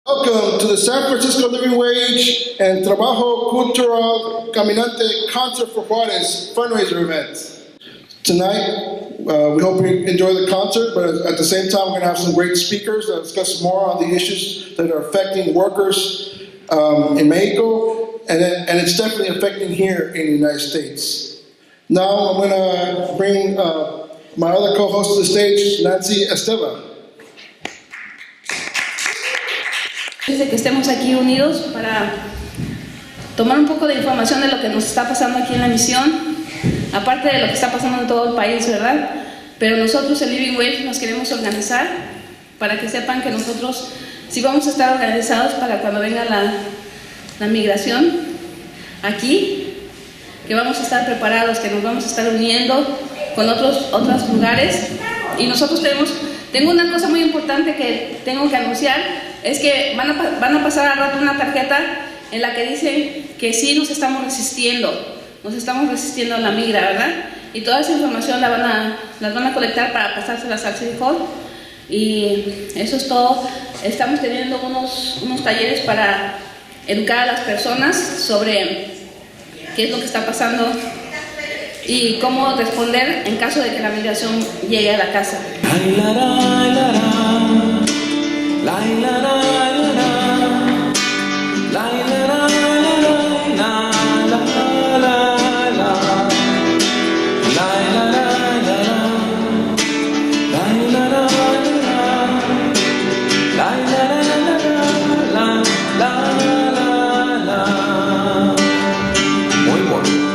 Welcome to the San Francisco Living Wage and Trabajo Cultural Caminante Concert for Juarez fundraiser event. Tonight, we hope you enjoy the concert, but at the same time, we're going to have some great speakers that discuss more on the issues that are affecting workers in Mexico, and it's definitely affecting here in the United States. Now, I'm going to bring my other co-host to the stage, Nancy Esteva. De que estemos aquí unidos para tomar un poco de información de lo que nos está pasando aquí en la misión, aparte de lo que está pasando en todo el país, ¿verdad? Pero nosotros en Living Wage nos queremos organizar para que sepan que nosotros sí vamos a estar organizados para cuando venga la migración aquí, que vamos a estar preparados, que nos vamos a estar uniendo con otros lugares. Y nosotros tengo una cosa muy importante que tengo que anunciar, es que van a pasar al rato una tarjeta en la que dice que sí nos estamos resistiendo a la migra, ¿verdad? Y toda esa información las van a colectar para pasárselas al City Hall. Y eso es todo. Estamos teniendo unos talleres para educar a las personas sobre qué es lo que está pasando y cómo responder en caso de que la migración llegue a la casa.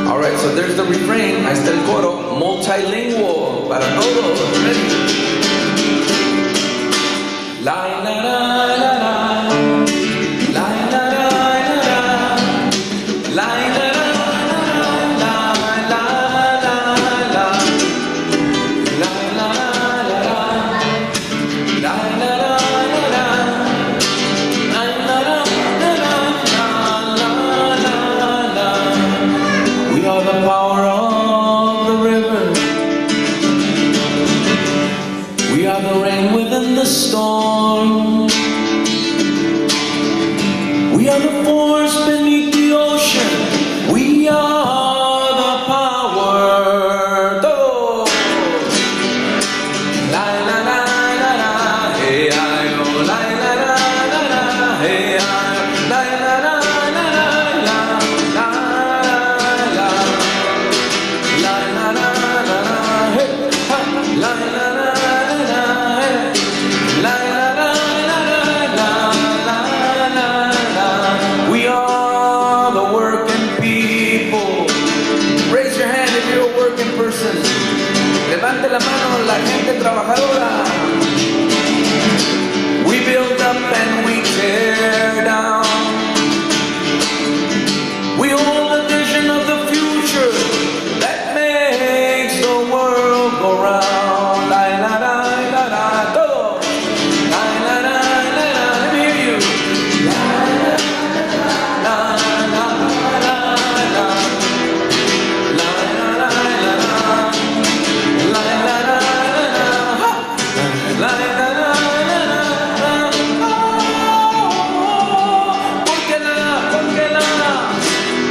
All right, so there's the refrain. Ahí está el coro, multilingual para todos. Ready? La la la la la, la la la la la, la la la la, la la la, we are the power of the river. We are the rain within the storm. We are the force beneath the ocean. We are the power. Todos. La la la la la, hey ay oh, la la la la la, hey ay, la la la la la, la la la, la la la la, hey, la la la la, hey, la la la la. We are the working people. Raise your hand if you're a working person. Levante la mano la gente trabajadora. We build up and we tear down. We hold the vision of the future that makes the world go round. La la la la la, todo. La la la la la, let me hear you. La la la la la la, la la la la la, la la la la, la la la.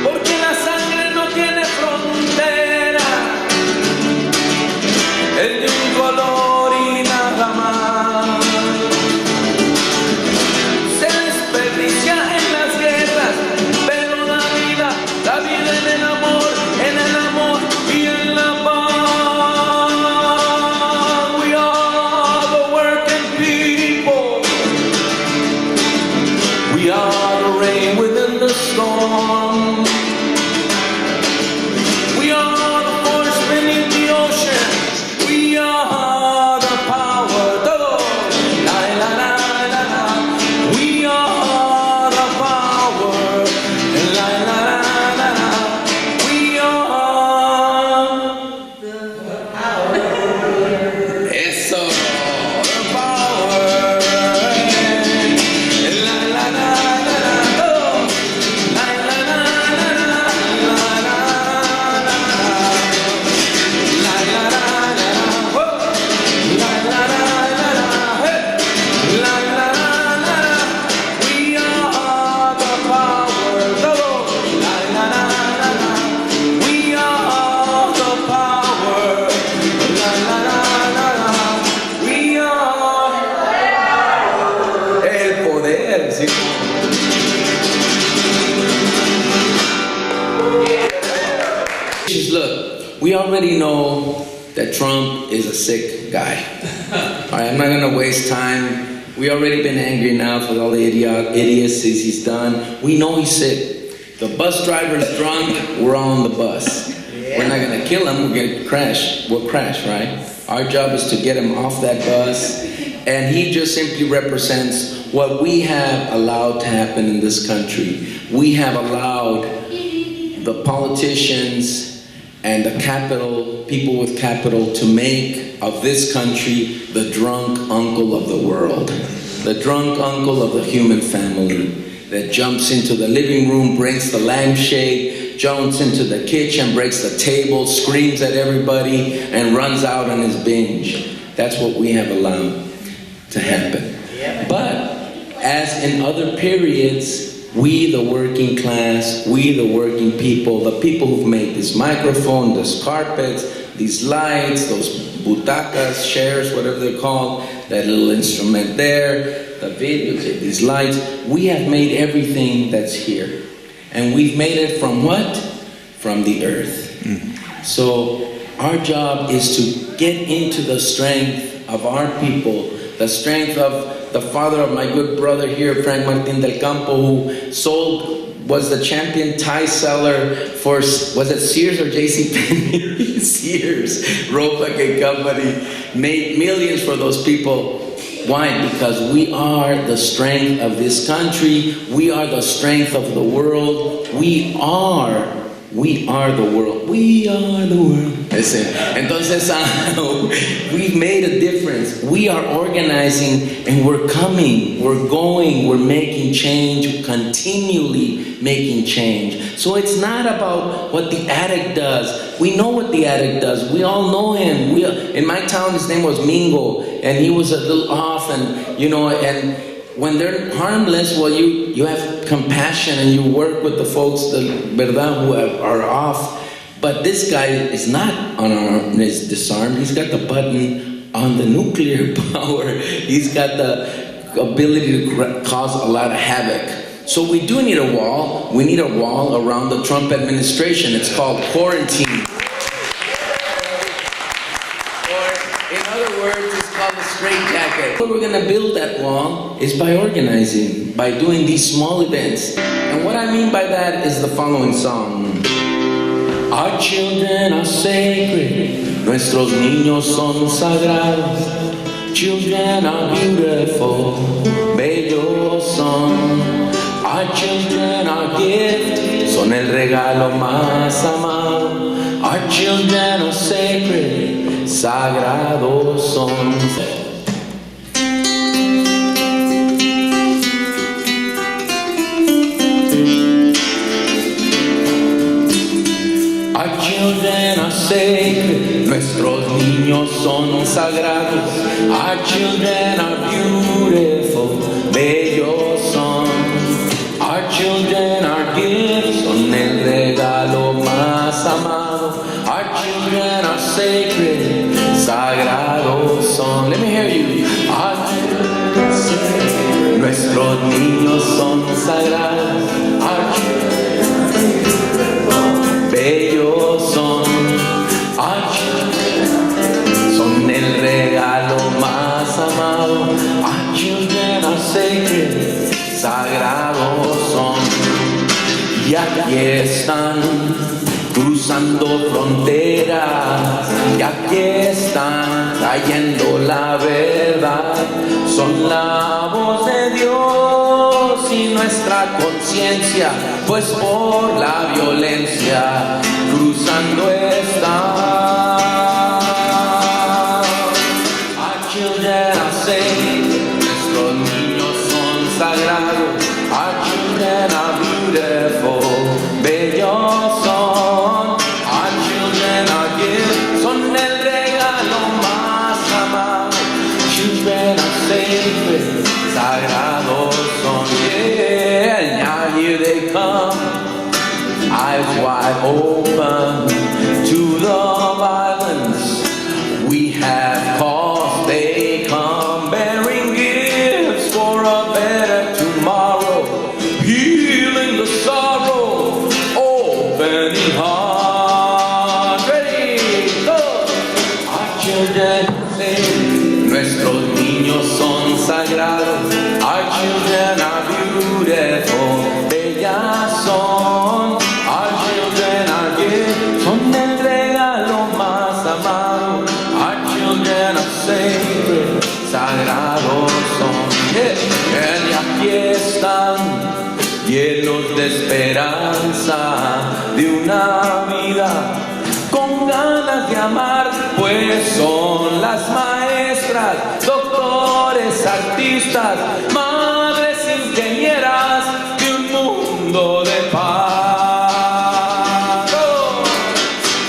Porque la sangre no tiene frontera, es de un color y nada más. Se desperdicia en las guerras, pero la vida en el amor y en la paz. We are the working people. We are the rain within the storm. We are the force beneath the ocean. We are the power. Todo. La la la la la. We are the power. La la la la la. We are the power. Eso. The power. La la la la la. everybody know that Trump is a sick guy. All right, I'm not gonna waste time. We already been angry enough with all the idiocies he's done. We know he's sick. The bus driver's drunk, we're all on the bus. We're not gonna kill him, we're gonna crash. We'll crash, right? Our job is to get him off that bus, and he just simply represents what we have allowed to happen in this country. We have allowed the politicians and the capital, people with capital, to make of this country the drunk uncle of the world. The drunk uncle of the human family that jumps into the living room, breaks the lampshade, jumps into the kitchen, breaks the table, screams at everybody, and runs out on his binge. That's what we have allowed to happen. But as in other periods, we, the working class, we, the working people, the people who've made this microphone, this carpets, these lights, those butacas, chairs, whatever they're called, that little instrument there, the videos, these lights, we have made everything that's here. And we've made it from what? From the earth. So our job is to get into the strength of our people, the strength of the father of my good brother here, Frank Martin del Campo, who was the champion tie seller for, was it Sears or JCPenney? Sears, Roebuck and Company, made millions for those people. Why? Because we are the strength of this country. We are the strength of the world. We are the world. We are the world. Entonces, we've made a difference. We are organizing and we're coming, we're going, we're making change, continually making change. So it's not about what the addict does. We know what the addict does. We all know him. In my town, his name was Mingo, and he was a little off, and and when they're harmless, well, you have compassion and you work with the folks, verdad, who are off. But this guy is not is disarmed. He's got the button on the nuclear power. He's got the ability to cause a lot of havoc. So we do need a wall. We need a wall around the Trump administration. It's called quarantine. In other words, it's called the straitjacket. How we're going to build that wall is by organizing, by doing these small events. And what I mean by that is the following song. Our children are sacred, nuestros niños son sagrados. Children are beautiful, bellos son. Our children are gift, son el regalo más amado. Our children are sacred, sagrados son. Our children are sacred, nuestros niños son sagrados. Our children are beautiful, bellos son. Our children are gifts, son el regalo más amado. Our children are sacred, sagrados son. Let me hear you. Our children are sacred, nuestros niños son sagrados. Our children bellos son. Our children son el regalo más amado. Our children are sacred, sagrados son. Y aquí están cruzando fronteras, y aquí están trayendo la verdad. Son la voz de Dios y nuestra conciencia, pues por la violencia cruzando están. Our children are saved, nuestros niños son sagrados. Our children are beautiful, bellos son. Our children are gifts, son el regalo más amado. Children are sacred, sagrados son. Yeah, now here they come, eyes wide open to the violence we have caused. They come bearing gifts for a better tomorrow, healing the sorrow, opening heart. Ready? are beautiful, bellas son. Our children are gifts, son el regalo más amado. Our children are sacred, sagrados son. Y aquí están, llenos de esperanza, de una vida con ganas de amar, pues son las maestras, doctores, artistas, madres ingenieras de un mundo de paz. Oh.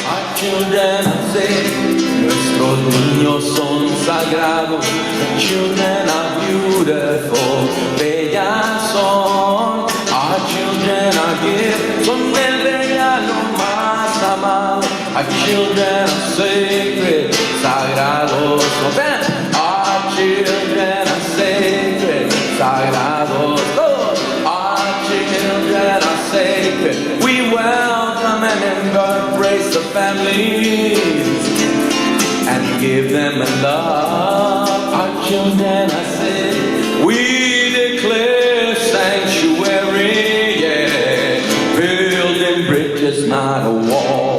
Our children are saved, nuestros niños son sagrados. Our children are beautiful, bellas son. Our children are gifts, son el regalo más amado. Our children are sacred, sagrados. Our children are sacred, sagrados. Our children are sacred. We welcome and embrace the families and give them a love. Our children are sacred. We declare sanctuary, yeah, building bridges, not a wall.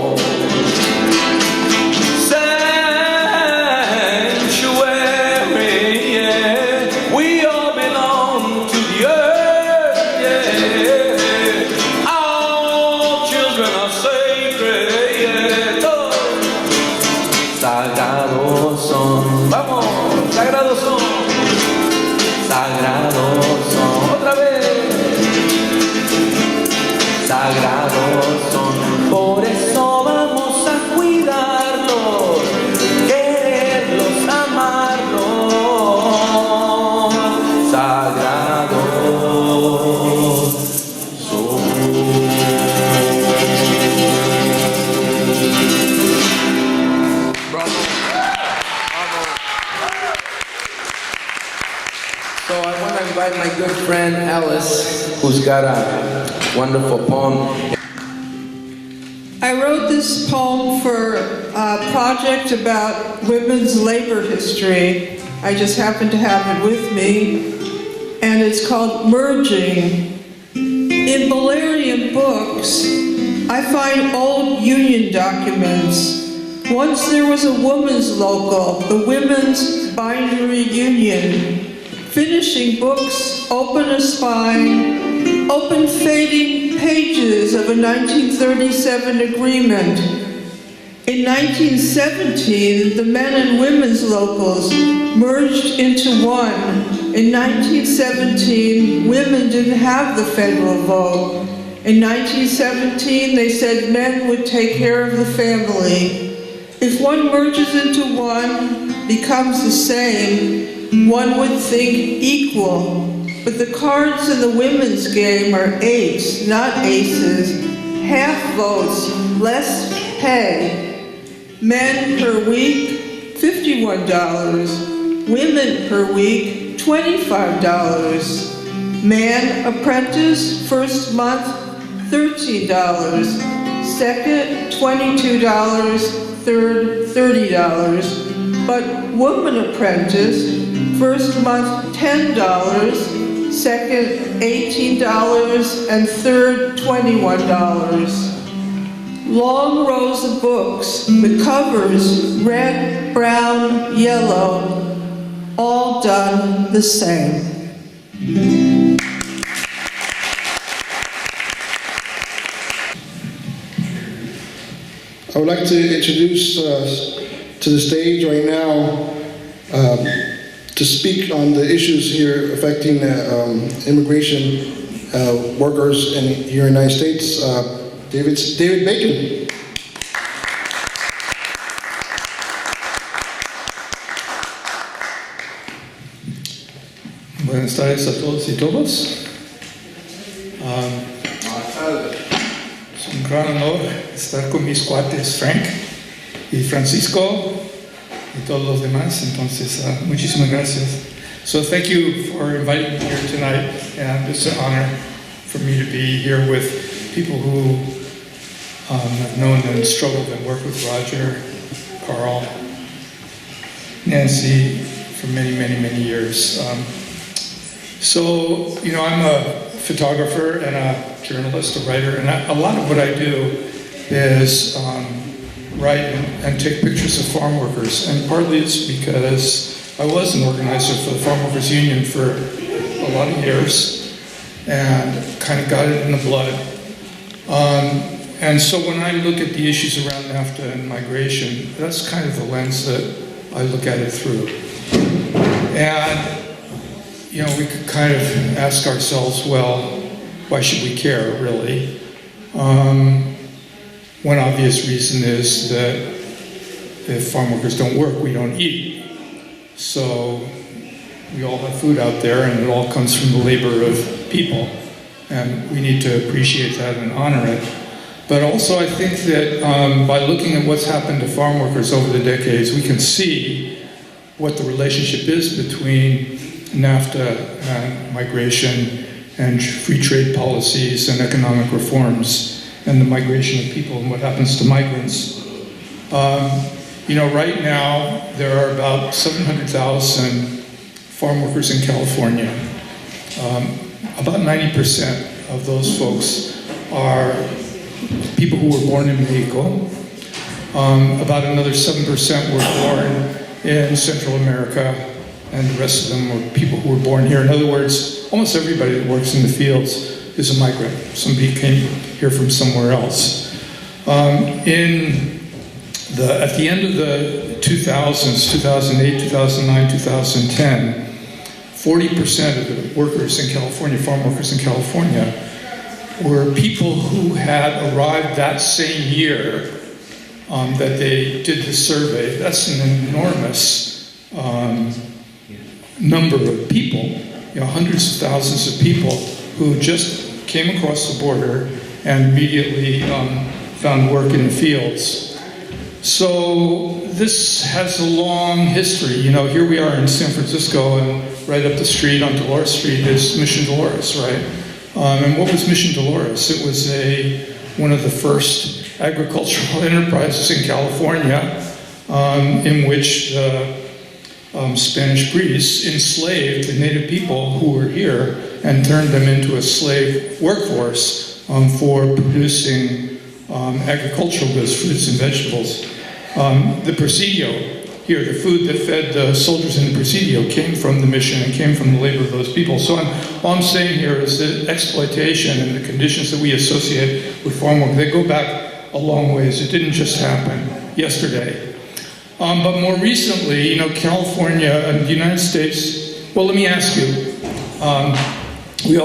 Sagrados son, vamos, sagrados son, sagrados son, otra vez, sagrados son, por eso vamos a cuidarlos, quererlos, amarlos, sagrados son. So I want to invite my good friend Alice, who's got a wonderful poem. I wrote this poem for a project about women's labor history. I just happen to have it with me. And it's called Merging. In Valerian books, I find old union documents. Once there was a women's local, the Women's Bindery Union. Finishing books, open a spine, open fading pages of a 1937 agreement. In 1917, the men and women's locals merged into one. In 1917, women didn't have the federal vote. In 1917, they said men would take care of the family. If one merges into one, becomes the same, one would think equal, but the cards in the women's game are eights, not aces. Half votes, less pay. Men per week, $51. Women per week, $25. Man apprentice, first month, $13. Second, $22. Third, $30. But woman apprentice, first month $10, second $18, and third $21. Long rows of books, the covers red, brown, yellow, all done the same. I would like to introduce to the stage right now to speak on the issues here affecting immigration workers here in the United States, David Bacon. Buenas tardes a todos y todas. Es un gran honor estar con mis cuates Frank y Francisco y todos los demás. Entonces, muchísimas gracias. So thank you for inviting me here tonight, and it's an honor for me to be here with people who have known and struggled and worked with Roger, Carl, Nancy for many, many, many years. So, you know, I'm a photographer and a journalist, a writer, and a lot of what I do is write and take pictures of farm workers. And partly it's because I was an organizer for the Farm Workers Union for a lot of years and kind of got it in the blood. And so when I look at the issues around NAFTA and migration, that's kind of the lens that I look at it through. And you know, we could kind of ask ourselves, well, why should we care, really? One obvious reason is that if farm workers don't work, we don't eat. So we all have food out there, and it all comes from the labor of people. And we need to appreciate that and honor it. But also, I think that by looking at what's happened to farm workers over the decades, we can see what the relationship is between NAFTA and migration and free trade policies and economic reforms and the migration of people and what happens to migrants. You know, right now there are about 700,000 farm workers in California. About 90% of those folks are people who were born in Mexico. About another 7% were born in Central America, and the rest of them were people who were born here. In other words, almost everybody that works in the fields is a migrant. Somebody came here from somewhere else. At the end of the 2000s, 2008, 2009, 2010, 40% of the workers in California, farm workers in California, were people who had arrived that same year that they did the survey. That's an enormous number of people, you know, hundreds of thousands of people who just came across the border and immediately found work in the fields. So this has a long history. You know, here we are in San Francisco, and right up the street on Dolores Street is Mission Dolores, right? And what was Mission Dolores? It was one of the first agricultural enterprises in California in which the Spanish priests enslaved the native people who were here and turned them into a slave workforce for producing agricultural goods, fruits and vegetables. The Presidio here, the food that fed the soldiers in the Presidio came from the mission and came from the labor of those people. So all I'm saying here is that exploitation and the conditions that we associate with farm work, they go back a long ways. It didn't just happen yesterday. But more recently, you know, California and the United States, well, let me ask you, we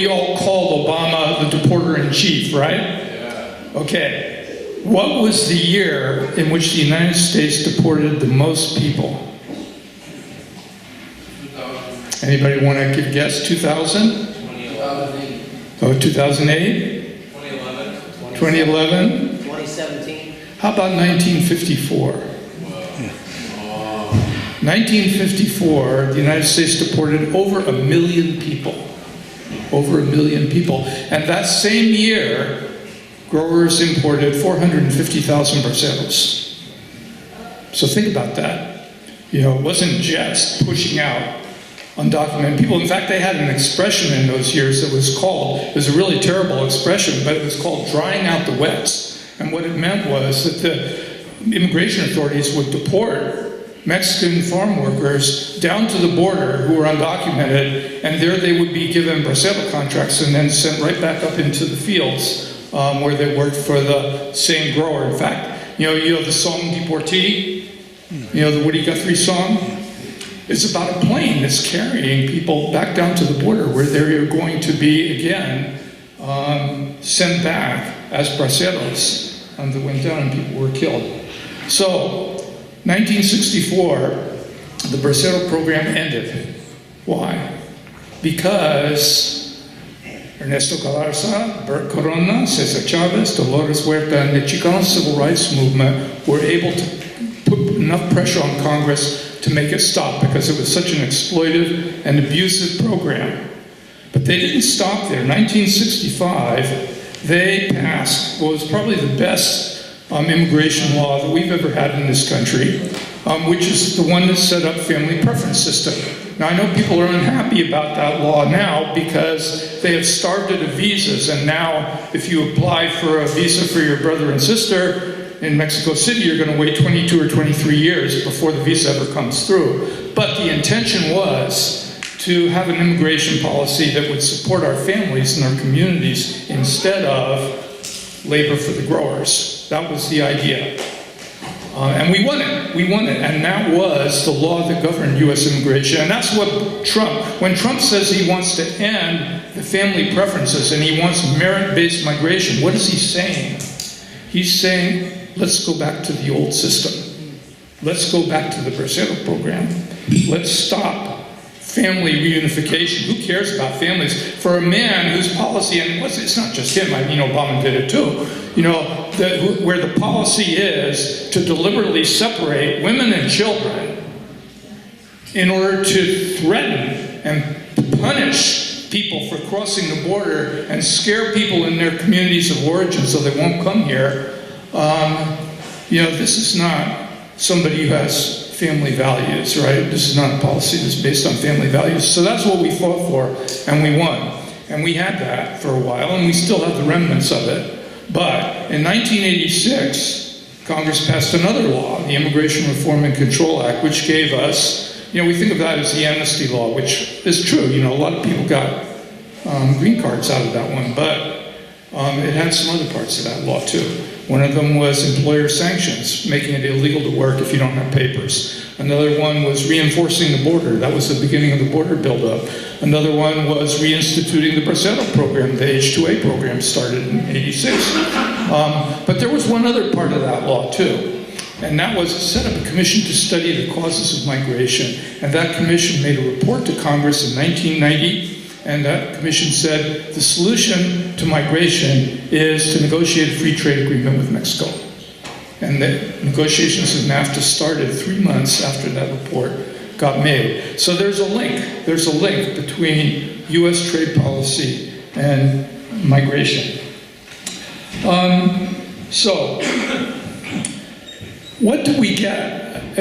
all called Obama the deporter-in-chief, right? Yeah. Okay. What was the year in which the United States deported the most people? 2000. Anybody want to give a guess? 2000? 2008. Oh, 2008? 2011. 2011? 2017. How about 1954? 1954, the United States deported over 1 million people. Over 1 million people. And that same year, growers imported 450,000 braceros. So think about that. You know, it wasn't just pushing out undocumented people. In fact, they had an expression in those years that was called, it was a really terrible expression, but it was called drying out the wets. And what it meant was that the immigration authorities would deport Mexican farm workers down to the border who were undocumented, and there they would be given bracero contracts and then sent right back up into the fields where they worked for the same grower. In fact, you know the song Deportee? You know the Woody Guthrie song? It's about a plane that's carrying people back down to the border where they're going to be, again, sent back as braceros. That went down and people were killed. So, 1964, the bracero program ended. Why? Because Ernesto Galarza, Bert Corona, Cesar Chavez, Dolores Huerta, and the Chicano civil rights movement were able to put enough pressure on Congress to make it stop because it was such an exploitive and abusive program. But they didn't stop there. 1965, they passed what was probably the best immigration law that we've ever had in this country, which is the one that set up family preference system. Now, I know people are unhappy about that law now because they have starved it of visas, and now if you apply for a visa for your brother and sister in Mexico City, you're going to wait 22 or 23 years before the visa ever comes through. But the intention was to have an immigration policy that would support our families and our communities instead of labor for the growers. That was the idea. And we won it. We won it. And that was the law that governed U.S. immigration. And that's what when Trump says he wants to end the family preferences and he wants merit-based migration, what is he saying? He's saying, let's go back to the old system. Let's go back to the Bracero program. Let's stop family reunification. Who cares about families? For a man whose policy, and it's not just him, I mean, Obama did it too, where the policy is to deliberately separate women and children in order to threaten and punish people for crossing the border and scare people in their communities of origin so they won't come here. This is not somebody who has family values, right? This is not a policy that's based on family values. So that's what we fought for, and we won. And we had that for a while, and we still have the remnants of it. But in 1986, Congress passed another law, the Immigration Reform and Control Act, which gave us, we think of that as the amnesty law, which is true. A lot of people got green cards out of that one, but it had some other parts of that law too. One of them was employer sanctions, making it illegal to work if you don't have papers. Another one was reinforcing the border. That was the beginning of the border buildup. Another one was reinstituting the Bracero program. The H-2A program started in '86. But there was one other part of that law too, and that was to set up a commission to study the causes of migration. And that commission made a report to Congress in 1990. And that commission said the solution to migration is to negotiate a free trade agreement with Mexico. And the negotiations of NAFTA started 3 months after that report got made. So there's a link. There's a link between U.S. trade policy and migration. So what do we get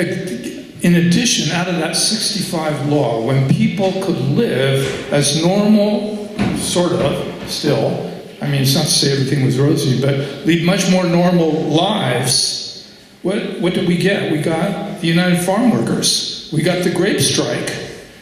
in addition out of that 65 law when people could live as normal, sort of, still? I mean, it's not to say everything was rosy, but lead much more normal lives. What did we get? We got the United Farm Workers. We got the grape strike.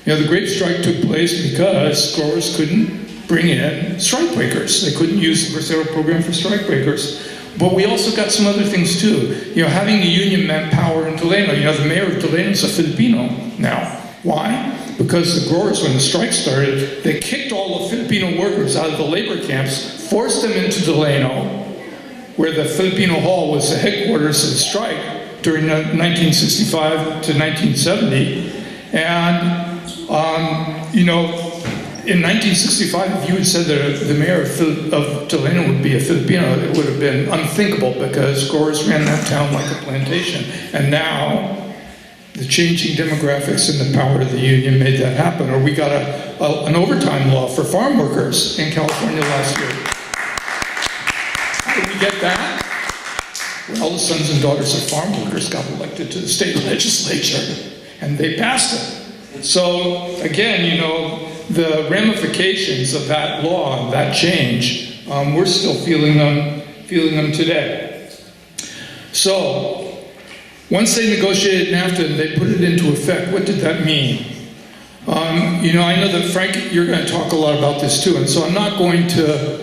The grape strike took place because growers couldn't bring in strike breakers. They couldn't use the Bracero program for strike breakers. But we also got some other things too. Having the union meant power in Delano. The mayor of Delano is a Filipino now. Why? Because the growers, when the strike started, they kicked all the Filipino workers out of the labor camps, forced them into Delano, where the Filipino Hall was the headquarters of the strike during 1965 to 1970. And, in 1965, if you had said that the mayor of Delano would be a Filipino, it would have been unthinkable because growers ran that town like a plantation. And now, the changing demographics and the power of the union made that happen. Or we got an overtime law for farm workers in California last year. How did we get that? Well, the sons and daughters of farm workers got elected to the state legislature, and they passed it. So, again, the ramifications of that law and that change, we're still feeling them today. So, once they negotiated NAFTA and they put it into effect, what did that mean? I know that Frank, you're going to talk a lot about this too, and so I'm not going to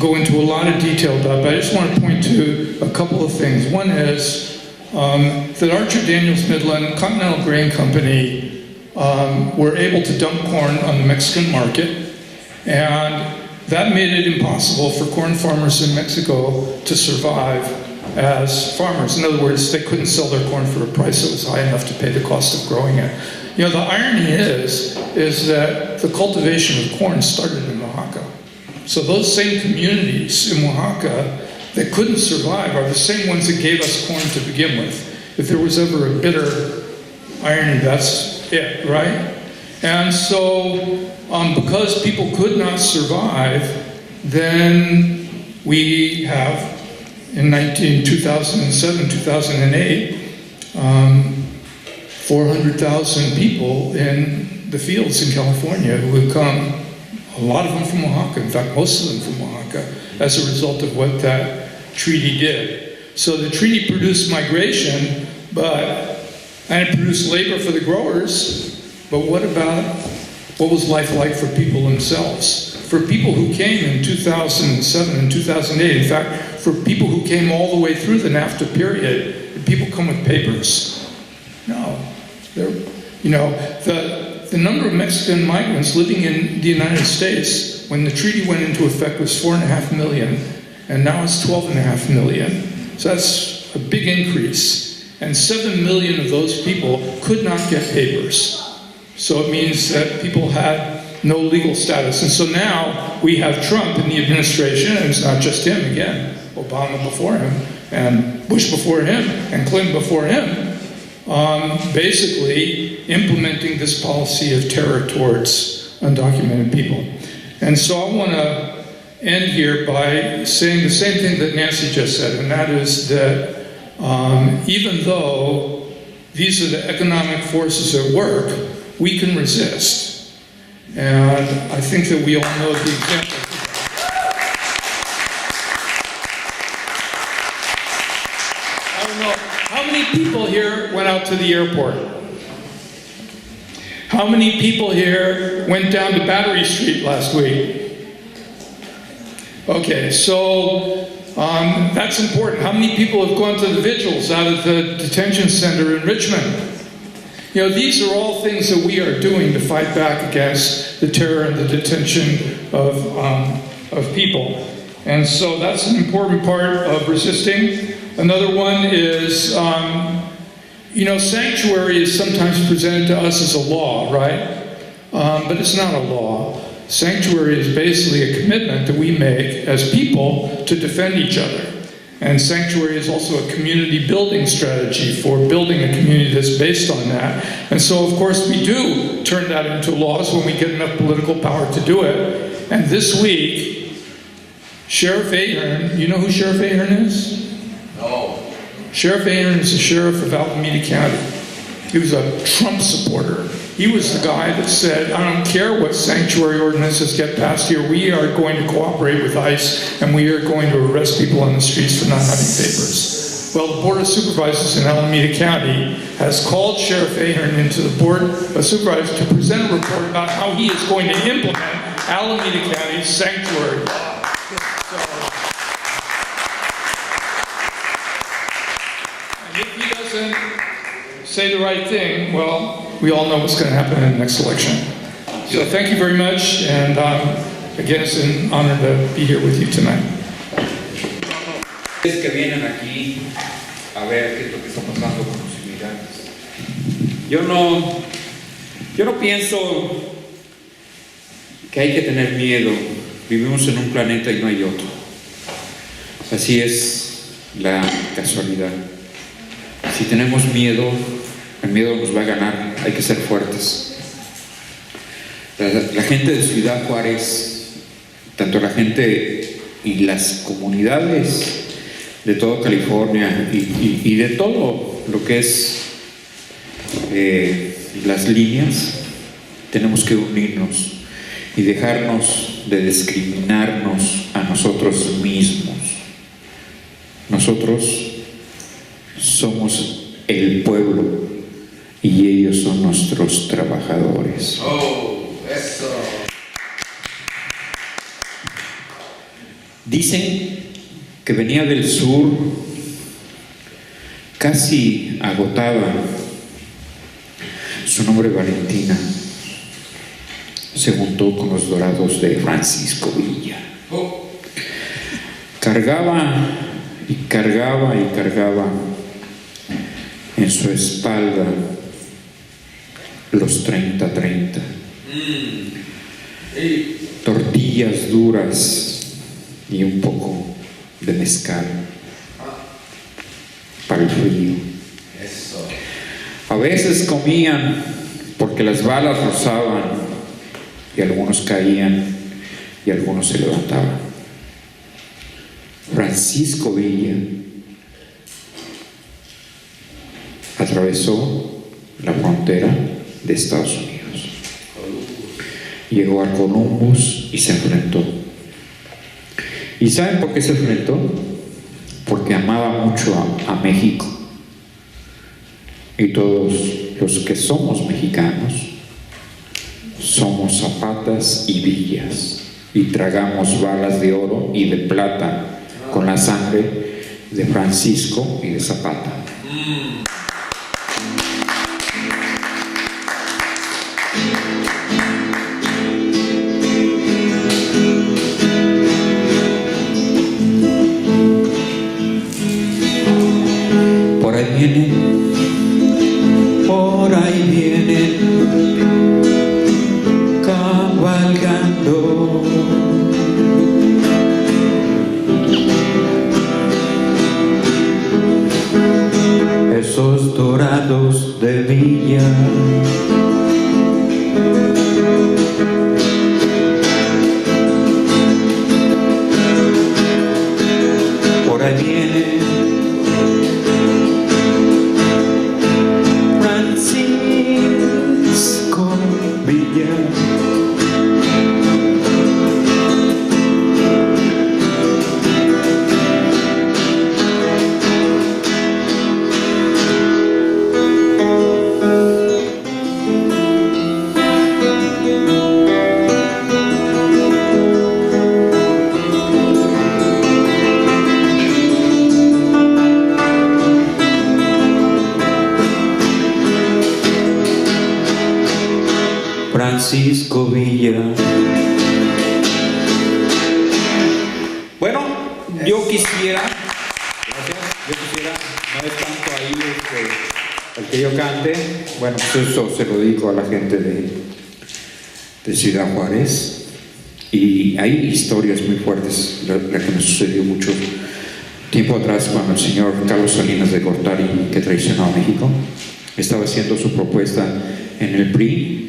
go into a lot of detail about it, but I just want to point to a couple of things. One is that Archer Daniels Midland, Continental Grain Company, were able to dump corn on the Mexican market, and that made it impossible for corn farmers in Mexico to survive as farmers. In other words, they couldn't sell their corn for a price that was high enough to pay the cost of growing it. The irony is that the cultivation of corn started in Oaxaca. So those same communities in Oaxaca that couldn't survive are the same ones that gave us corn to begin with. If there was ever a bitter irony, that's it, right? And so, because people could not survive, then we have, in 2007, 2008, 400,000 people in the fields in California who have come, a lot of them from Oaxaca, in fact, most of them from Oaxaca, as a result of what that treaty did. So the treaty produced migration, and it produced labor for the growers, but what was life like for people themselves? For people who came in 2007 and 2008, in fact, for people who came all the way through the NAFTA period, did people come with papers? No. The number of Mexican migrants living in the United States when the treaty went into effect was 4.5 million, and now it's 12.5 million. So that's a big increase. And 7 million of those people could not get papers. So it means that people had no legal status. And so now we have Trump in the administration, and it's not just him again, Obama before him, and Bush before him, and Clinton before him, basically implementing this policy of terror towards undocumented people. And so I want to end here by saying the same thing that Nancy just said, and that is that even though these are the economic forces at work, we can resist. And I think that we all know the example. I don't know, how many people here went out to the airport? How many people here went down to Battery Street last week? Okay, so that's important. How many people have gone to the vigils out at the detention center in Richmond? You know, these are all things that we are doing to fight back against the terror and the detention of people. And so that's an important part of resisting. Another one is, sanctuary is sometimes presented to us as a law, right? But it's not a law. Sanctuary is basically a commitment that we make as people to defend each other. And sanctuary is also a community building strategy for building a community that's based on that. And so, of course, we do turn that into laws when we get enough political power to do it. And this week, Sheriff Ahern, you know who Sheriff Ahern is? No. Sheriff Ahern is the sheriff of Alameda County. He was a Trump supporter. He was the guy that said, I don't care what sanctuary ordinances get passed here, we are going to cooperate with ICE and we are going to arrest people on the streets for not having papers. Well, the Board of Supervisors in Alameda County has called Sheriff Ahern into the Board of Supervisors to present a report about how he is going to implement Alameda County's sanctuary law. And if he doesn't say the right thing, well, we all know what's going to happen in the next election. So thank you very much, and again, it's an honor to be here with you tonight. Es que vienen aquí a ver qué es lo que está pasando con los inmigrantes. Yo no pienso que hay que tener miedo. Vivimos en un planeta y no hay otro. Así es la casualidad. Si tenemos miedo, el miedo nos va a ganar, hay que ser fuertes. La gente de Ciudad Juárez, tanto la gente y las comunidades de toda California y de todo lo que es las líneas, tenemos que unirnos y dejarnos de discriminarnos a nosotros mismos. Nosotros somos el pueblo y ellos son nuestros trabajadores. Oh, eso. Dicen que venía del sur casi agotada. Su nombre Valentina. Se juntó con los dorados de Francisco Villa. Cargaba y cargaba y cargaba en su espalda los 30-30. Tortillas duras y un poco de mezcal para el frío. A veces comían porque las balas rozaban y algunos caían y algunos se levantaban. Francisco Villa atravesó la frontera de Estados Unidos. Llegó a Columbus y se enfrentó. ¿Y saben por qué se enfrentó? Porque amaba mucho a México. Y todos los que somos mexicanos somos zapatas y villas, y tragamos balas de oro y de plata con la sangre de Francisco y de Zapata. Por ahí vienen cabalgando esos dorados de Villa. Por ahí viene Francisco Villa. Francisco Villa. Bueno, yo quisiera, no es tanto ahí el que yo cante, bueno, pues eso se lo dedico a la gente de Ciudad Juárez, y hay historias muy fuertes, la que me sucedió mucho tiempo atrás cuando el señor Carlos Salinas de Gortari, que traicionó a México, estaba haciendo su propuesta en el PRI,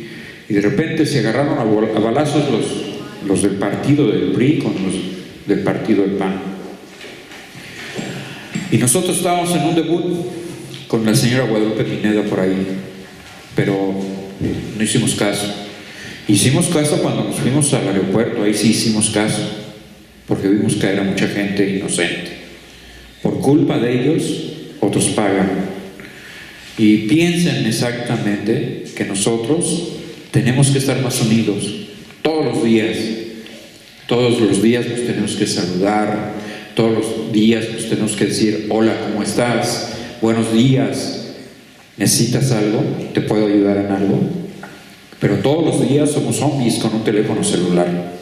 y de repente se agarraron a balazos los del partido del PRI con los del partido del PAN. Y nosotros estábamos en un debut con la señora Guadalupe Pineda por ahí, pero no hicimos caso. Hicimos caso cuando nos fuimos al aeropuerto, ahí sí hicimos caso, porque vimos caer a mucha gente inocente. Por culpa de ellos, otros pagan. Y piensen exactamente que nosotros tenemos que estar más unidos todos los días. Todos los días nos tenemos que saludar, todos los días nos tenemos que decir: hola, ¿cómo estás? Buenos días. ¿Necesitas algo? ¿Te puedo ayudar en algo? Pero todos los días somos zombies con un teléfono celular.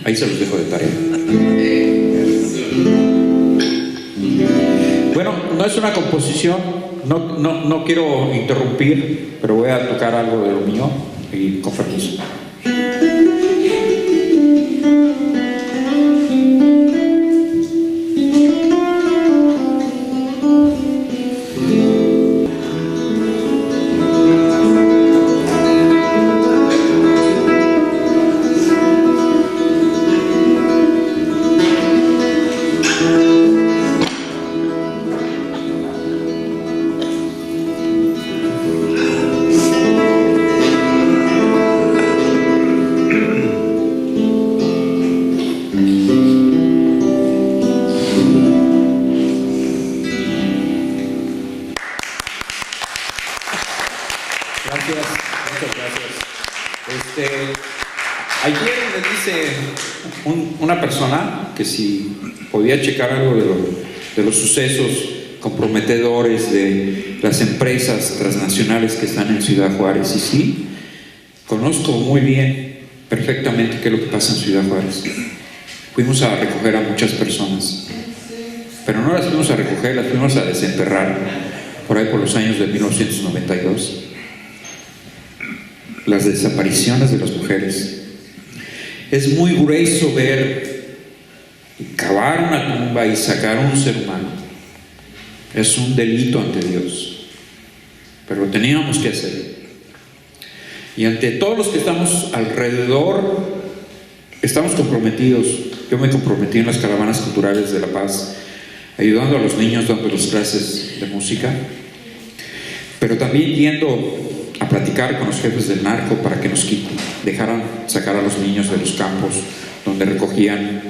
Ahí se los dejo de tarea. Bueno, no es una composición, no quiero interrumpir, pero voy a tocar algo de lo mío y con permiso. Ayer me dice una persona que si podía checar algo de los sucesos comprometedores de las empresas transnacionales que están en Ciudad Juárez. Y sí, conozco muy bien, perfectamente qué es lo que pasa en Ciudad Juárez. Fuimos a recoger a muchas personas, pero no las fuimos a recoger, las fuimos a desenterrar por ahí por los años de 1992. Las desapariciones de las mujeres. Es muy grueso ver cavar una tumba y sacar un ser humano. Es un delito ante Dios, pero lo teníamos que hacer. Y ante todos los que estamos alrededor, estamos comprometidos. Yo me comprometí en las caravanas culturales de La Paz, ayudando a los niños, dando las clases de música. pero también yendo a platicar con los jefes del narco para que nos dejaran sacar a los niños de los campos donde recogían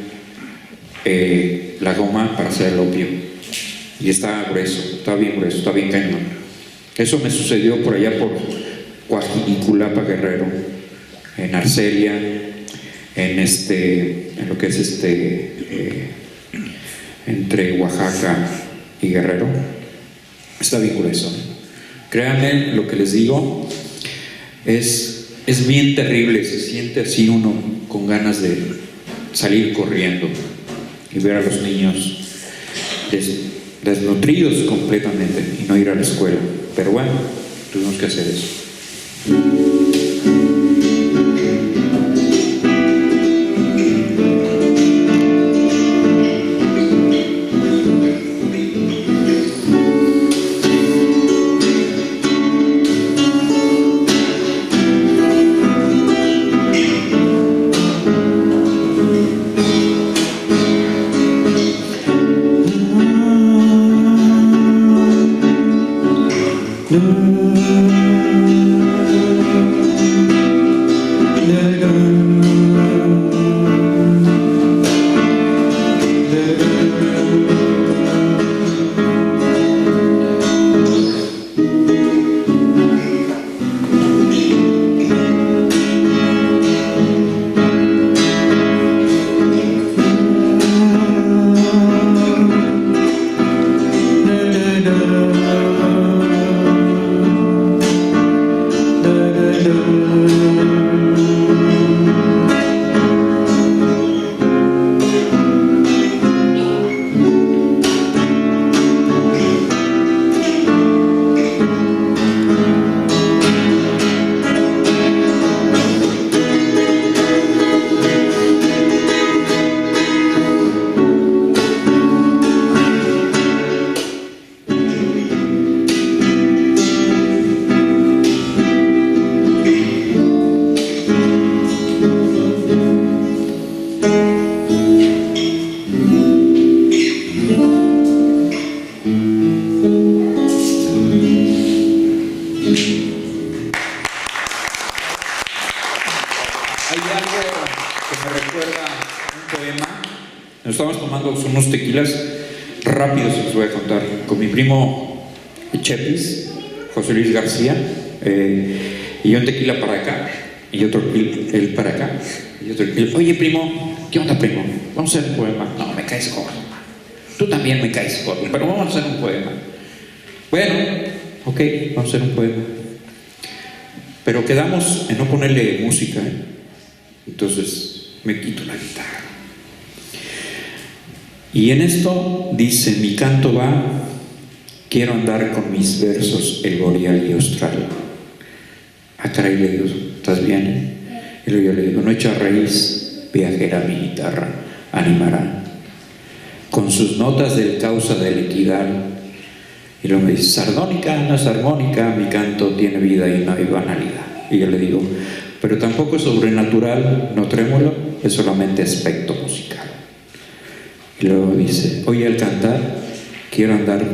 la goma para hacer el opio. Y está grueso, está bien grueso, está bien cañón. Eso me sucedió por allá por Coajiculapa, Guerrero, en Arcelia, en lo que es entre Oaxaca y Guerrero. Está bien grueso. Créanme, lo que les digo es bien terrible. Se siente así uno con ganas de salir corriendo y ver a los niños desnutridos completamente y no ir a la escuela. Pero bueno, tuvimos que hacer eso. Hay algo que me recuerda un poema. Nos estamos tomando unos tequilas rápidos, se los voy a contar, con mi primo Chepis, José Luis García, y un tequila para acá, y otro él para acá, y otro él. Oye, primo, ¿qué onda, primo? Vamos a hacer un poema. No, me caes gordo. Tú también me caes gordo, pero vamos a hacer un poema. Bueno, ok, vamos a hacer un poema. Pero quedamos en no ponerle música, ¿eh? Entonces me quito la guitarra. Y en esto dice: mi canto va, quiero andar con mis versos el boreal y austral. Ah, caray, le digo, ¿estás bien? Y luego yo le digo: no echa raíz, viajera mi guitarra animará con sus notas del causa del equidad. Y luego me dice: sardónica, no es armónica, mi canto tiene vida y no hay banalidad. Y yo le digo: pero tampoco es sobrenatural, no trémulo, es solamente aspecto musical. Y luego dice: oye, al cantar, quiero andar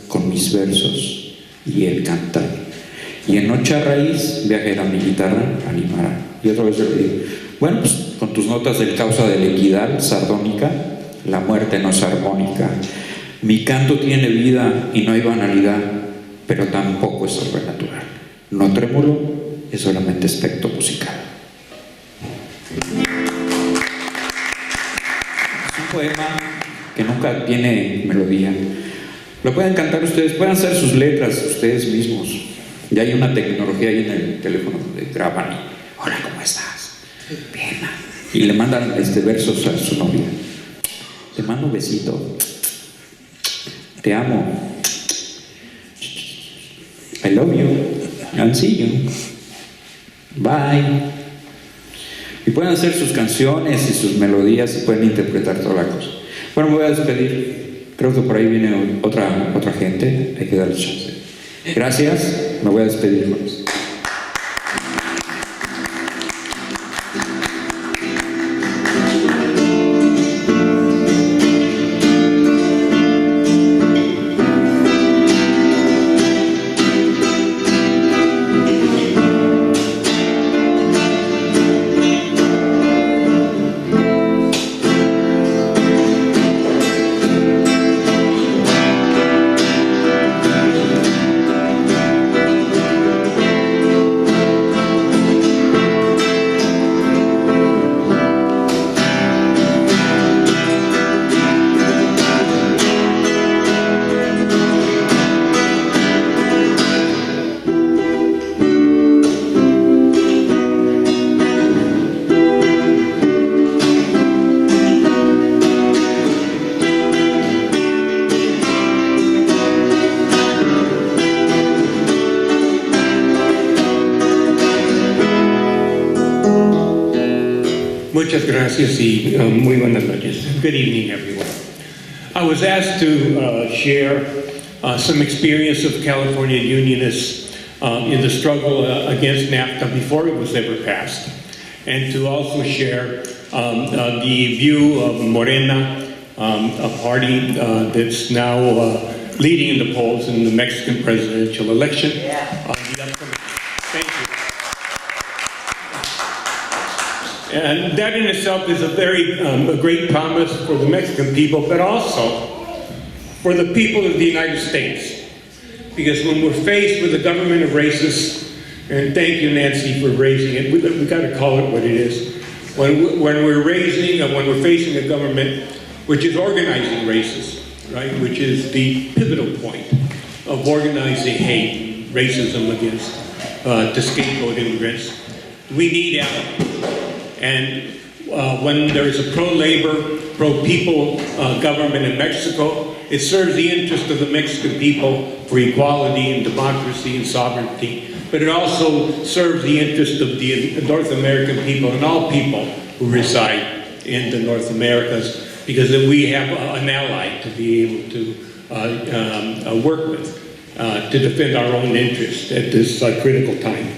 con mis versos y el cantar. Y en noche a raíz, viajera mi guitarra animará. Y otra vez yo le digo: bueno, pues con tus notas del causa de la equidad, sardónica, la muerte no es armónica. Mi canto tiene vida y no hay banalidad, pero tampoco es sobrenatural. No trémulo, es solamente aspecto musical. Es un poema que nunca tiene melodía. Lo pueden cantar ustedes, pueden hacer sus letras ustedes mismos. Ya hay una tecnología ahí en el teléfono donde graban y: hola, ¿cómo estás? Bien. Y le mandan versos a su novia: te mando un besito, te amo, I love you, I'll see you, bye. Y pueden hacer sus canciones y sus melodías y pueden interpretar toda la cosa. Bueno, me voy a despedir. Creo que por ahí viene otra gente. Hay que darle chance. Gracias. Me voy a despedir con eso. Muchas gracias y muy buenas noches. Good evening, everyone. I was asked to share some experience of California unionists in the struggle against NAFTA before it was ever passed, and to also share the view of Morena, a party that's now leading in the polls in the Mexican presidential election. Thank you. And that in itself is a great promise for the Mexican people, but also for the people of the United States. Because when we're faced with a government of racists, and thank you, Nancy, for raising it, we got to call it what it is. When we're facing a government which is organizing racists, right, which is the pivotal point of organizing hate, racism against, to scapegoat immigrants, we need allies. And when there is a pro-labor, pro-people government in Mexico, it serves the interest of the Mexican people for equality and democracy and sovereignty, but it also serves the interest of the North American people and all people who reside in the North Americas, because then we have an ally to be able to work with to defend our own interests at this critical time.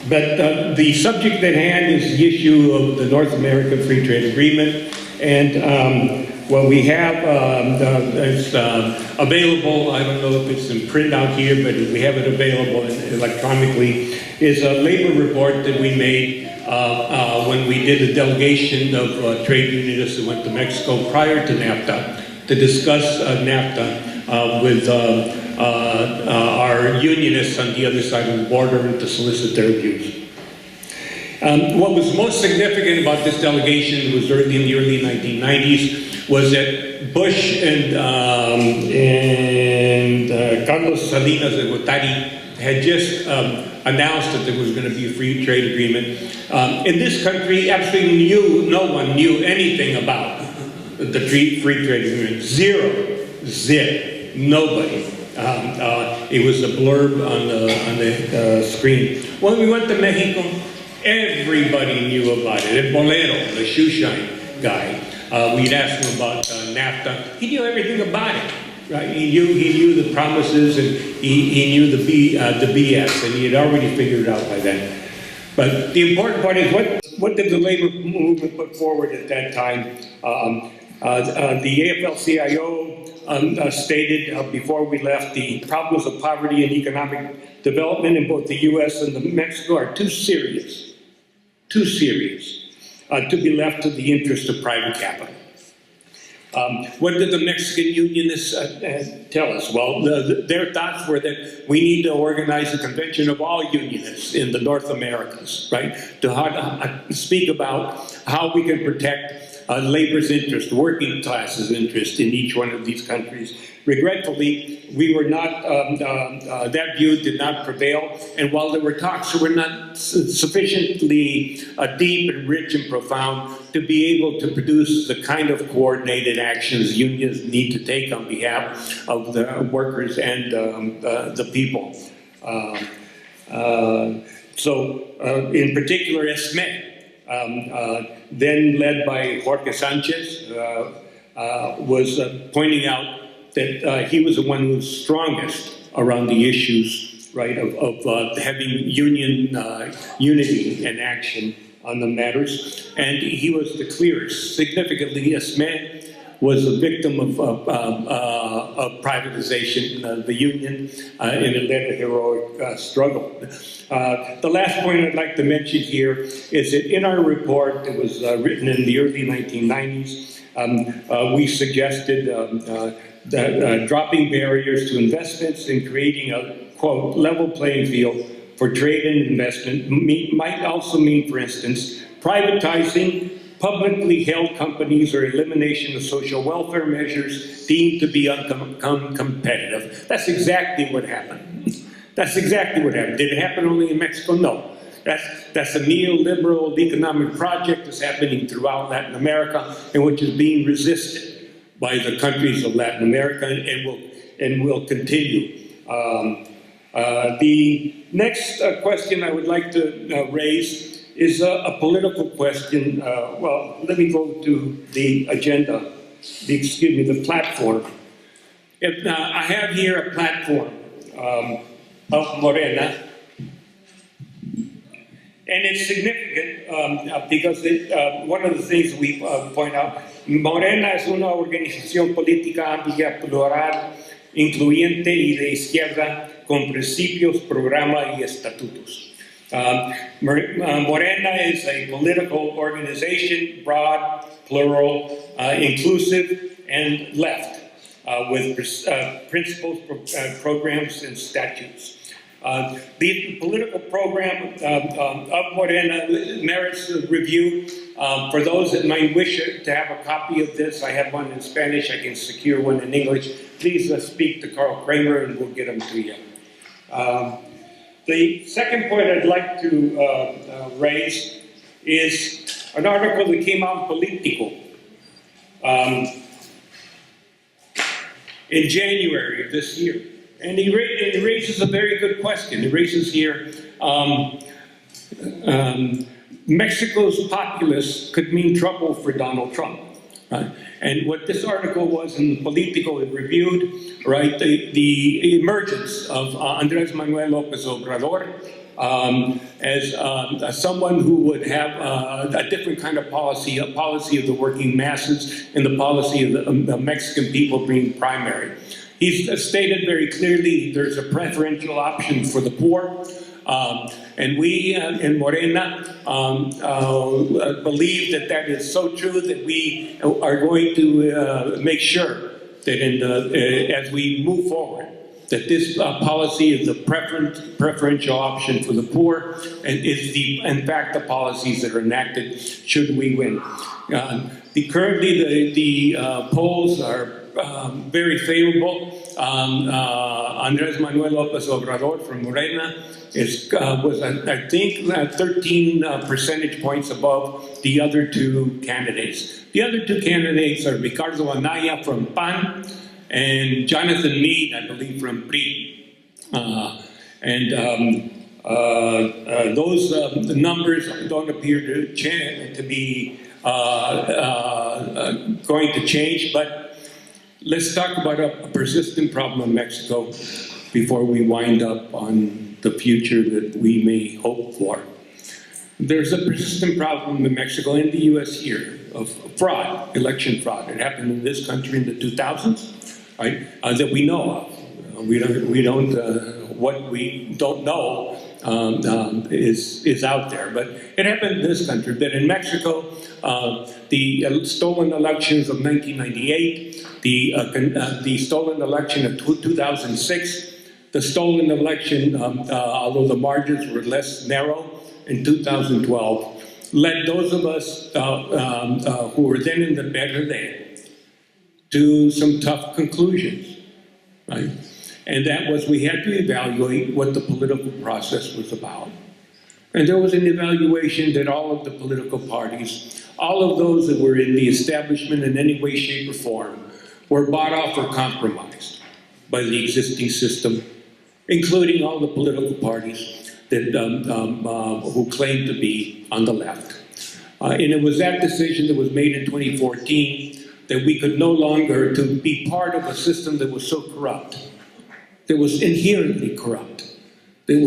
But the subject at hand is the issue of the North American Free Trade Agreement, and what we have is available, I don't know if it's in print out here, but we have it available electronically, is a labor report that we made when we did a delegation of trade unionists that went to Mexico prior to NAFTA to discuss NAFTA with our unionists on the other side of the border and to solicit their views. What was most significant about this delegation was in the early 1990s was that Bush and Carlos Salinas de Gortari had just announced that there was going to be a free trade agreement. In this country, absolutely no one knew anything about the free trade agreement. Zip, nobody. It was a blurb on the screen. When we went to Mexico, everybody knew about it. El Bolero, the shoe shine guy, we'd asked him about NAFTA. He knew everything about it. Right? He knew the promises, and he knew the BS, and he had already figured it out by then. But the important part is what did the labor movement put forward at that time? The AFL-CIO stated before we left, the problems of poverty and economic development in both the U.S. and Mexico are too serious to be left to the interest of private capital. What did the Mexican unionists tell us? Well, their thoughts were that we need to organize a convention of all unionists in the North Americas, right? To speak about how we can protect labor's interest, working class's interest in each one of these countries. Regretfully, we were not, that view did not prevail, and while there were talks that were not sufficiently deep and rich and profound to be able to produce the kind of coordinated actions unions need to take on behalf of the workers and the people. In particular, ESME, then led by Jorge Sanchez, was pointing out that he was the one who was strongest around the issues, right, of having union unity and action on the matters, and he was the clearest. Significantly, ESME was a victim of privatization of the union, and it led a heroic struggle. The last point I'd like to mention here is that in our report that was written in the early 1990s, we suggested that dropping barriers to investments and creating a, quote, level playing field for trade and investment might also mean, for instance, privatizing publicly held companies or elimination of social welfare measures deemed to be uncompetitive. That's exactly what happened. That's exactly what happened. Did it happen only in Mexico? No. That's a neoliberal economic project that's happening throughout Latin America and which is being resisted by the countries of Latin America and will continue. The next question I would like to raise is a political question. Well, let me go to the agenda, the platform. I have here a platform of Morena, and it's significant because one of the things we point out, Morena es una organización política amplia, plural, incluyente y de izquierda, con principios, programa y estatutos. Morena is a political organization, broad, plural, inclusive, and left, with principles, programs, and statutes. The political program of Morena merits a review. For those that might wish to have a copy of this, I have one in Spanish. I can secure one in English. Please speak to Carl Kramer and we'll get them to you. The second point I'd like to raise is an article that came out in Politico in January of this year. And he raises a very good question. He raises here, Mexico's populace could mean trouble for Donald Trump. Right? And what this article was in Politico, it reviewed, right, the emergence of Andrés Manuel López Obrador as someone who would have a different kind of policy, a policy of the working masses and the policy of the Mexican people being primary. He's stated very clearly there's a preferential option for the poor. And we in Morena believe that that is so true that we are going to make sure that as we move forward, that this policy is the preferential option for the poor and is in fact the policies that are enacted should we win. Currently the polls are very favorable. Andrés Manuel López Obrador from Morena was, I think, 13 percentage points above the other two candidates. The other two candidates are Ricardo Anaya from PAN and Jonathan Meade, I believe, from PRI. Those numbers don't appear to be going to change, but let's talk about a persistent problem in Mexico before we wind up on the future that we may hope for. There's a persistent problem in Mexico and the U.S. here of fraud, election fraud. It happened in this country in the 2000s, right? That we know of. What we don't know is out there, but it happened in this country. But in Mexico, the stolen elections of 1998, the stolen election of 2006, the stolen election, although the margins were less narrow, in 2012, led those of us who were then in the better day to some tough conclusions, right? And that was we had to evaluate what the political process was about. And there was an evaluation that all of the political parties, all of those that were in the establishment in any way, shape, or form, were bought off or compromised by the existing system, including all the political parties that who claimed to be on the left. And it was that decision that was made in 2014 that we could no longer to be part of a system that was so corrupt, that was inherently corrupt, that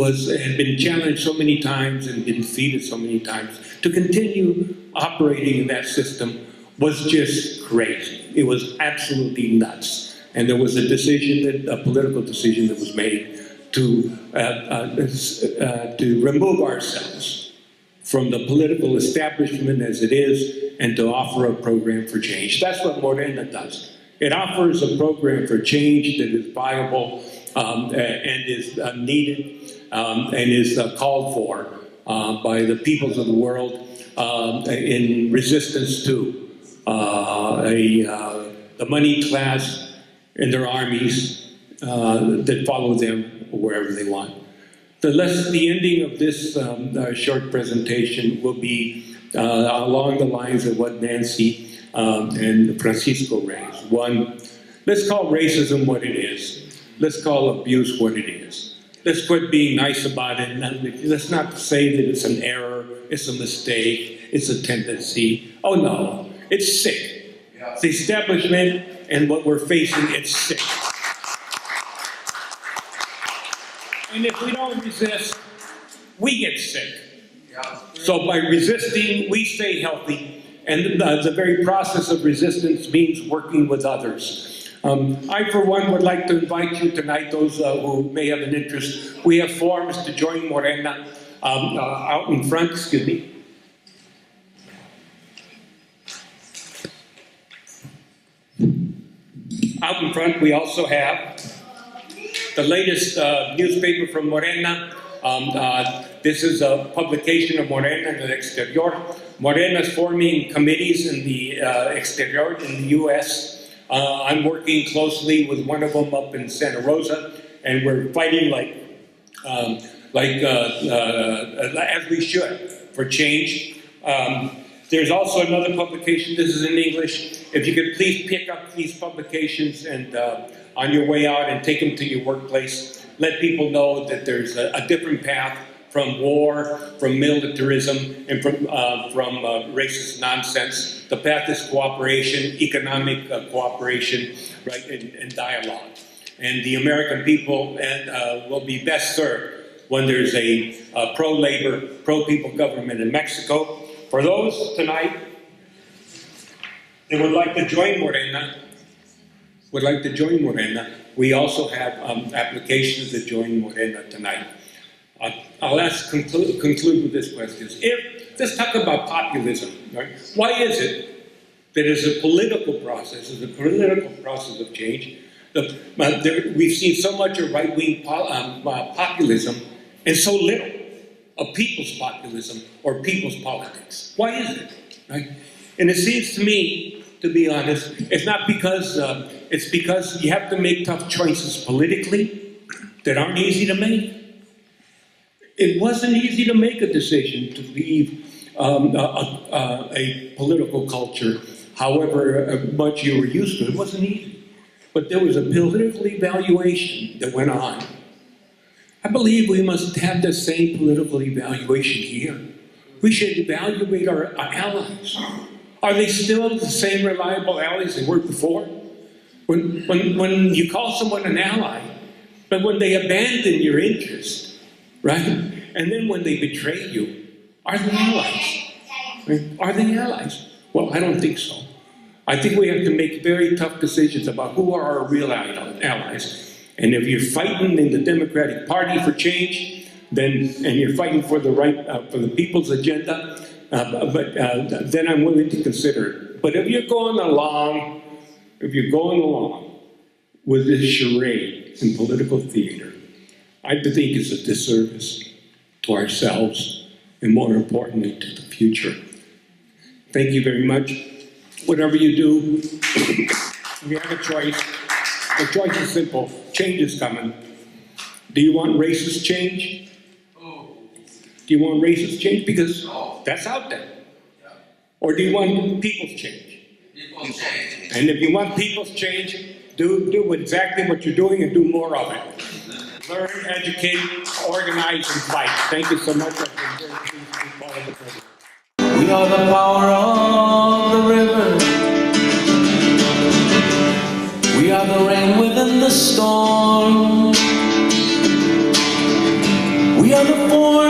had been challenged so many times and been defeated so many times. To continue operating in that system was just crazy. It was absolutely nuts. And there was a political decision that was made to remove ourselves from the political establishment as it is and to offer a program for change. That's what Morena does. It offers a program for change that is viable and is needed and is called for by the peoples of the world in resistance to the money class and their armies that follow them wherever they want. The ending of this short presentation will be along the lines of what Nancy and Francisco raised. One, let's call racism what it is. Let's call abuse what it is. let's quit being nice about it. Let's not say that it's an error, it's a mistake, it's a tendency. Oh no, it's sick. It's the establishment and what we're facing, it's sick. And if we don't resist, we get sick. So by resisting, we stay healthy. And the very process of resistance means working with others. I, for one, would like to invite you tonight, those who may have an interest. We have forms to join Morena out in front, excuse me. Out in front, we also have the latest newspaper from Morena. This is a publication of Morena en el Exterior. Morena is forming committees in the exterior, in the U.S. I'm working closely with one of them up in Santa Rosa, and we're fighting as we should for change. There's also another publication. This is in English. If you could please pick up these publications and on your way out and take them to your workplace, let people know that there's a different path from war, from militarism, and from racist nonsense. The path is cooperation, economic cooperation, right, and dialogue. And the American people will be best served when there's a pro-labor, pro-people government in Mexico. For those tonight that would like to join Morena, we also have applications to join Morena tonight. I'll conclude with this question. Let's talk about populism. Right? Why is it that as a political process of change, we've seen so much of right-wing populism and so little of people's populism or people's politics? Why is it? Right? And it seems to me, to be honest, it's not because, it's because you have to make tough choices politically that aren't easy to make. It wasn't easy to make a decision to leave a political culture, however much you were used to. It wasn't easy. But there was a political evaluation that went on. I believe we must have the same political evaluation here. We should evaluate our allies. Are they still the same reliable allies they were before? When you call someone an ally, but when they abandon your interest, right? And then when they betray you, are they allies? Right? Are they allies? Well, I don't think so. I think we have to make very tough decisions about who are our real allies. And if you're fighting in the Democratic Party for change, and you're fighting for the right, for the people's agenda, then I'm willing to consider it. But if you're going along with this charade in political theater, I think it's a disservice to ourselves and, more importantly, to the future. Thank you very much. Whatever you do, you have a choice. The choice is simple. Change is coming. Do you want racist change? Do you want racist change? Because that's out there. Or do you want people's change? People's change. And if you want people's change, do exactly what you're doing and do more of it. Learn, educate, organize, and fight. Thank you so much. I've been very pleased to be part of the program. We are the power of the river. We are the rain within the storm. We are the force